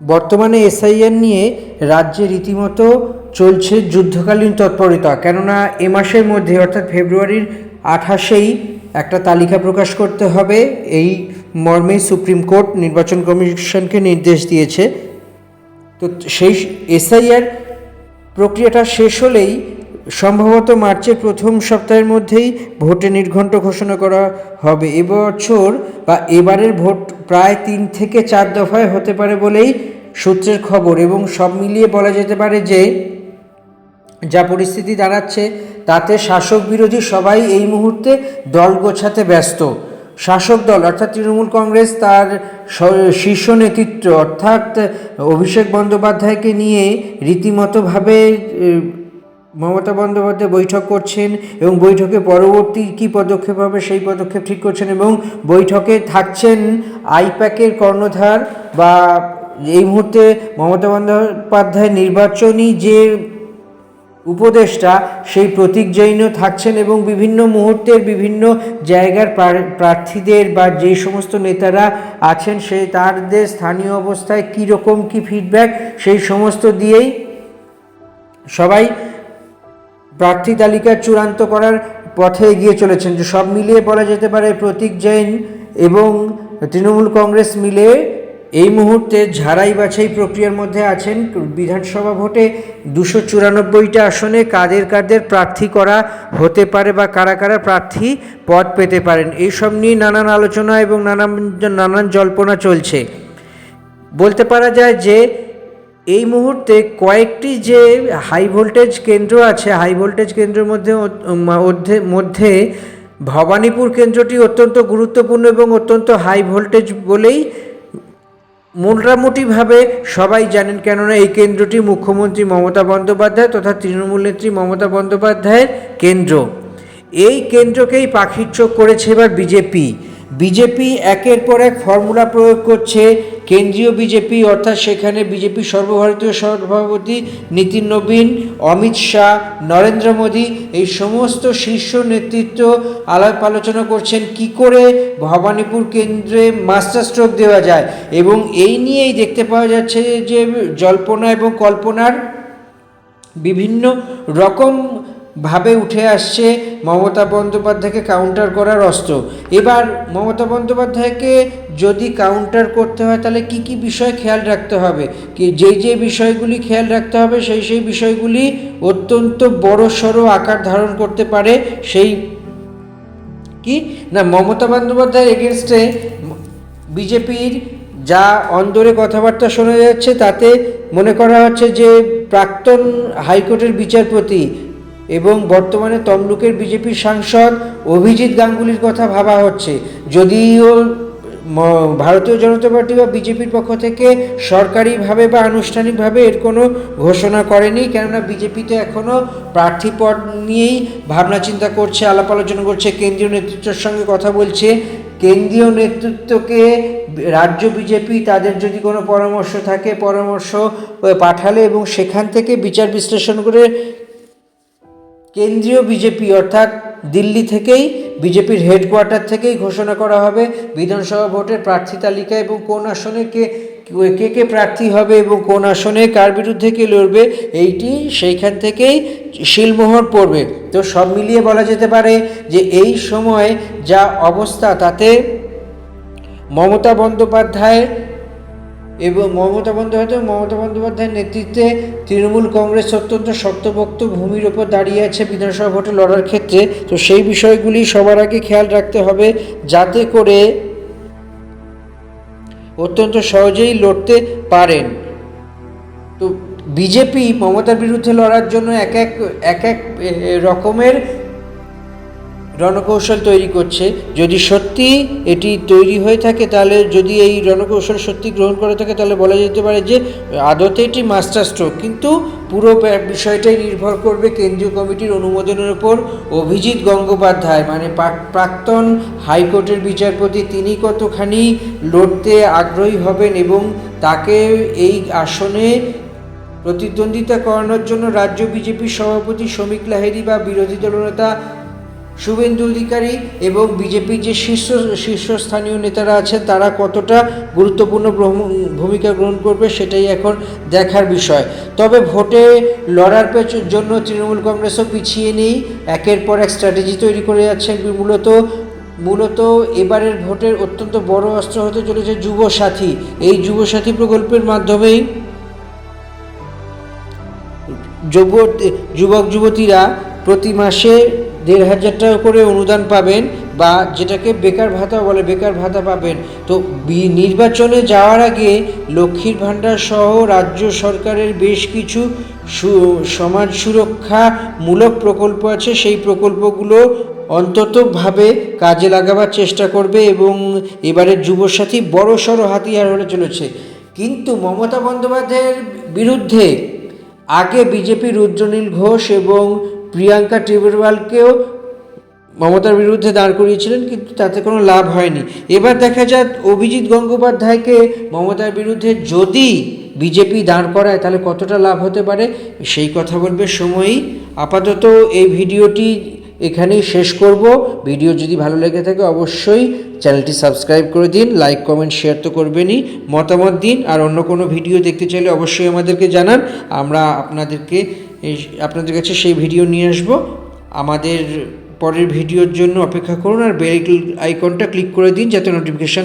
বর্তমানে এসআইআর নিয়ে রাজ্যে রীতিমতো চলছে যুদ্ধকালীন তৎপরতা, কেননা এ মাসের মধ্যে অর্থাৎ ফেব্রুয়ারির 28-এই একটা তালিকা প্রকাশ করতে হবে। এই মর্মে সুপ্রিম কোর্ট নির্বাচন কমিশনকে নির্দেশ দিয়েছে। তো সেই এসআইআর প্রক্রিয়াটা শেষ হলেই সম্ভবত মার্চের প্রথম সপ্তাহের মধ্যেই ভোটে নির্ঘণ্ট ঘোষণা করা হবে। এবছর বা এবারের ভোট প্রায় 3 থেকে 4 দফায় হতে পারে বলেই সূত্রের খবর, এবং সব মিলিয়ে বলা যেতে পারে যে যা পরিস্থিতি দাঁড়াচ্ছে তাতে শাসক বিরোধী সবাই এই মুহূর্তে দল গোছাতে ব্যস্ত। শাসক দল অর্থাৎ তৃণমূল কংগ্রেস তার শীর্ষ নেতৃত্ব অর্থাৎ অভিষেক বন্দ্যোপাধ্যায়কে নিয়ে রীতিমতোভাবে মমতা বন্দ্যোপাধ্যায় বৈঠক করছেন, এবং বৈঠকে পরবর্তী কী পদক্ষেপ হবে সেই পদক্ষেপ ঠিক করছেন, এবং বৈঠকে থাকছেন আইপ্যাকের কর্ণধার বা এই মুহূর্তে মমতা বন্দ্যোপাধ্যায় নির্বাচনী যে উপদেষ্টা সেই প্রতীক জৈনও থাকছেন, এবং বিভিন্ন মুহূর্তের বিভিন্ন জায়গার প্রার্থীদের বা যে সমস্ত নেতারা আছেন তাদের স্থানীয় অবস্থায় কীরকম কী ফিডব্যাক সেই সমস্ত দিয়েই সবাই প্রার্থী তালিকা চূড়ান্ত করার পথে এগিয়ে চলেছেন। যে সব মিলিয়ে বলা যেতে পারে প্রতীক জৈন এবং তৃণমূল কংগ্রেস মিলে এই মুহূর্তে ঝাড়াই বাছাই প্রক্রিয়ার মধ্যে আছেন। বিধানসভা ভোটে 294টা আসনে কাদের কাদের প্রার্থী করা হতে পারে বা কারা কারা প্রার্থী পদ পেতে পারেন, এইসব নিয়ে নানান আলোচনা এবং নানান জল্পনা চলছে। বলতে পারা যায় যে এই মুহূর্তে কয়েকটি যে হাই ভোল্টেজ কেন্দ্র আছে, হাই ভোল্টেজ কেন্দ্রের মধ্যে ভবানীপুর কেন্দ্রটি অত্যন্ত গুরুত্বপূর্ণ এবং অত্যন্ত হাই ভোল্টেজ বলেই মোটামুটিভাবে সবাই জানেন, কেননা এই কেন্দ্রটি মুখ্যমন্ত্রী মমতা বন্দ্যোপাধ্যায় তথা তৃণমূল নেত্রী মমতা বন্দ্যোপাধ্যায়ের কেন্দ্র। এই কেন্দ্রকেই পাখির চোখ করেছে এবার বিজেপি একের পর এক ফর্মুলা প্রয়োগ করছে। কেন্দ্রীয় বিজেপি অর্থাৎ সেখানে বিজেপি সর্বভারতীয় সভাপতি নীতিন নবীন, অমিত শাহ, নরেন্দ্র মোদী এই সমস্ত শীর্ষ নেতৃত্ব আলাপ আলোচনা করছেন কি করে ভবানীপুর কেন্দ্রে মাস্টার স্ট্রোক দেওয়া যায়, এবং এই নিয়েই দেখতে পাওয়া যাচ্ছে যে জল্পনা এবং কল্পনার বিভিন্ন রকম ভাবে উঠে আসছে মমতা বন্দ্যোপাধ্যায়কে কাউন্টার করার অস্ত্র। এবার মমতা বন্দ্যোপাধ্যায়কে যদি কাউন্টার করতে হয় তাহলে কি কি বিষয় খেয়াল রাখতে হবে, কি যে বিষয়গুলি খেয়াল রাখতে হবে সেই বিষয়গুলি অত্যন্ত বড়সড় আকার ধারণ করতে পারে। সেই কি না, মমতা বন্দ্যোপাধ্যায়ের এগেনস্টে বিজেপির যা অন্দরে কথাবার্তা শোনা যাচ্ছে তাতে মনে করা হচ্ছে যে প্রাক্তন হাইকোর্টের বিচারপতি এবং বর্তমানে তমলুকের বিজেপির সাংসদ অভিজিৎ গাঙ্গুলির কথা ভাবা হচ্ছে। যদিও ভারতীয় জনতা পার্টি বা বিজেপির পক্ষ থেকে সরকারিভাবে বা আনুষ্ঠানিকভাবে এর কোনো ঘোষণা করেনি, কেননা বিজেপি তো এখনও প্রার্থী পদ নিয়েই ভাবনা চিন্তা করছে, আলাপ আলোচনা করছে, কেন্দ্রীয় নেতৃত্বের সঙ্গে কথা বলছে। কেন্দ্রীয় নেতৃত্বকে রাজ্য বিজেপি তাদের যদি কোনো পরামর্শ থাকে পরামর্শ পাঠালে এবং সেখান থেকে বিচার বিশ্লেষণ করে কেন্দ্রীয় বিজেপি অর্থাৎ দিল্লি থেকেই বিজেপির হেডকোয়ার্টার থেকেই ঘোষণা করা হবে বিধানসভা ভোটের প্রার্থী তালিকা এবং কোন আসনে কে প্রার্থী হবে এবং কোন আসনে কার বিরুদ্ধে কে লড়বে, এইটি সেইখান থেকেই শিলমোহর পড়বে। তো সব মিলিয়ে বলা যেতে পারে যে এই সময় যা অবস্থা তাতে মমতা বন্দ্যোপাধ্যায়ের নেতৃত্বে তৃণমূল কংগ্রেস অত্যন্ত শক্তপোক্ত ভূমির ওপর দাঁড়িয়ে আছে বিধানসভা ভোটে লড়ার ক্ষেত্রে। তো সেই বিষয়গুলি সবার আগে খেয়াল রাখতে হবে যাতে করে অত্যন্ত সহজেই লড়তে পারেন। তো বিজেপি মমতার বিরুদ্ধে লড়ার জন্য এক এক রকমের রণকৌশল তৈরি করছে। যদি সত্যি এটি তৈরি হয়ে থাকে তাহলে যদি এই রণকৌশল সত্যি গ্রহণ করে থাকে তাহলে বলা যেতে পারে যে আদতে এটি মাস্টার স্ট্রোক, কিন্তু পুরো বিষয়টাই নির্ভর করবে কেন্দ্রীয় কমিটির অনুমোদনের উপর। অভিজিৎ গঙ্গোপাধ্যায় মানে প্রাক্তন হাইকোর্টের বিচারপতি তিনি কতখানি লড়তে আগ্রহী হবেন এবং তাকে এই আসনে প্রতিদ্বন্দ্বিতা করানোর জন্য রাজ্য বিজেপির সভাপতি শ্রমিক লাহিড়ী বা বিরোধী দলনেতা শুভেন্দু অধিকারী এবং বিজেপির যে শীর্ষস্থানীয় নেতারা আছেন তারা কতটা গুরুত্বপূর্ণ ভূমিকা গ্রহণ করবে সেটাই এখন দেখার বিষয়। তবে ভোটে লড়ার জন্য তৃণমূল কংগ্রেসও পিছিয়ে নেই, একের পর এক স্ট্র্যাটেজি তৈরি করে যাচ্ছেন। মূলত এবারের ভোটের অত্যন্ত বড় অস্ত্র হতে চলেছে যুবসাথী। এই যুবসাথী প্রকল্পের মাধ্যমেই যুবক যুবতীরা প্রতি মাসে 1,500 টাকা করে অনুদান পাবেন, বা যেটাকে বেকার ভাতা বলে, বেকার ভাতা পাবেন। তো নির্বাচনে যাওয়ার আগে লক্ষ্মীর ভাণ্ডার সহ রাজ্য সরকারের বেশ কিছু সমাজ সুরক্ষামূলক প্রকল্প আছে, সেই প্রকল্পগুলো অন্ততভাবে কাজে লাগাবার চেষ্টা করবে এবং এবারের যুবসাথী বড়সড় হাতিয়ার হতে চলেছে। কিন্তু মমতা বন্দ্যোপাধ্যায়ের বিরুদ্ধে আগে বিজেপি রুদ্রনীল ঘোষ এবং প্রিয়াঙ্কা টেবরওয়ালকেও মমতার বিরুদ্ধে দাঁড় করিয়েছিলেন, কিন্তু তাতে কোনো লাভ হয়নি। এবার দেখা যাক অভিজিৎ গঙ্গোপাধ্যায়কে মমতার বিরুদ্ধে যদি বিজেপি দাঁড় করায় তাহলে কতটা লাভ হতে পারে, সেই কথা বলবে সময়ই। আপাতত এই ভিডিওটি এখানেই শেষ করব। ভিডিও যদি ভালো লেগে থাকে অবশ্যই চ্যানেলটি সাবস্ক্রাইব করে দিন, লাইক কমেন্ট শেয়ার তো করবেনই, মতামত দিন। আর অন্য কোনো ভিডিও দেখতে চাইলে অবশ্যই আমাদেরকে জানান, আমরা আপনাদের কাছে সেই ভিডিও নিয়ে আসবো। আমাদের পরের ভিডিওর জন্য অপেক্ষা করুন আর বেল আইকনটা ক্লিক করে দিন যাতে নোটিফিকেশান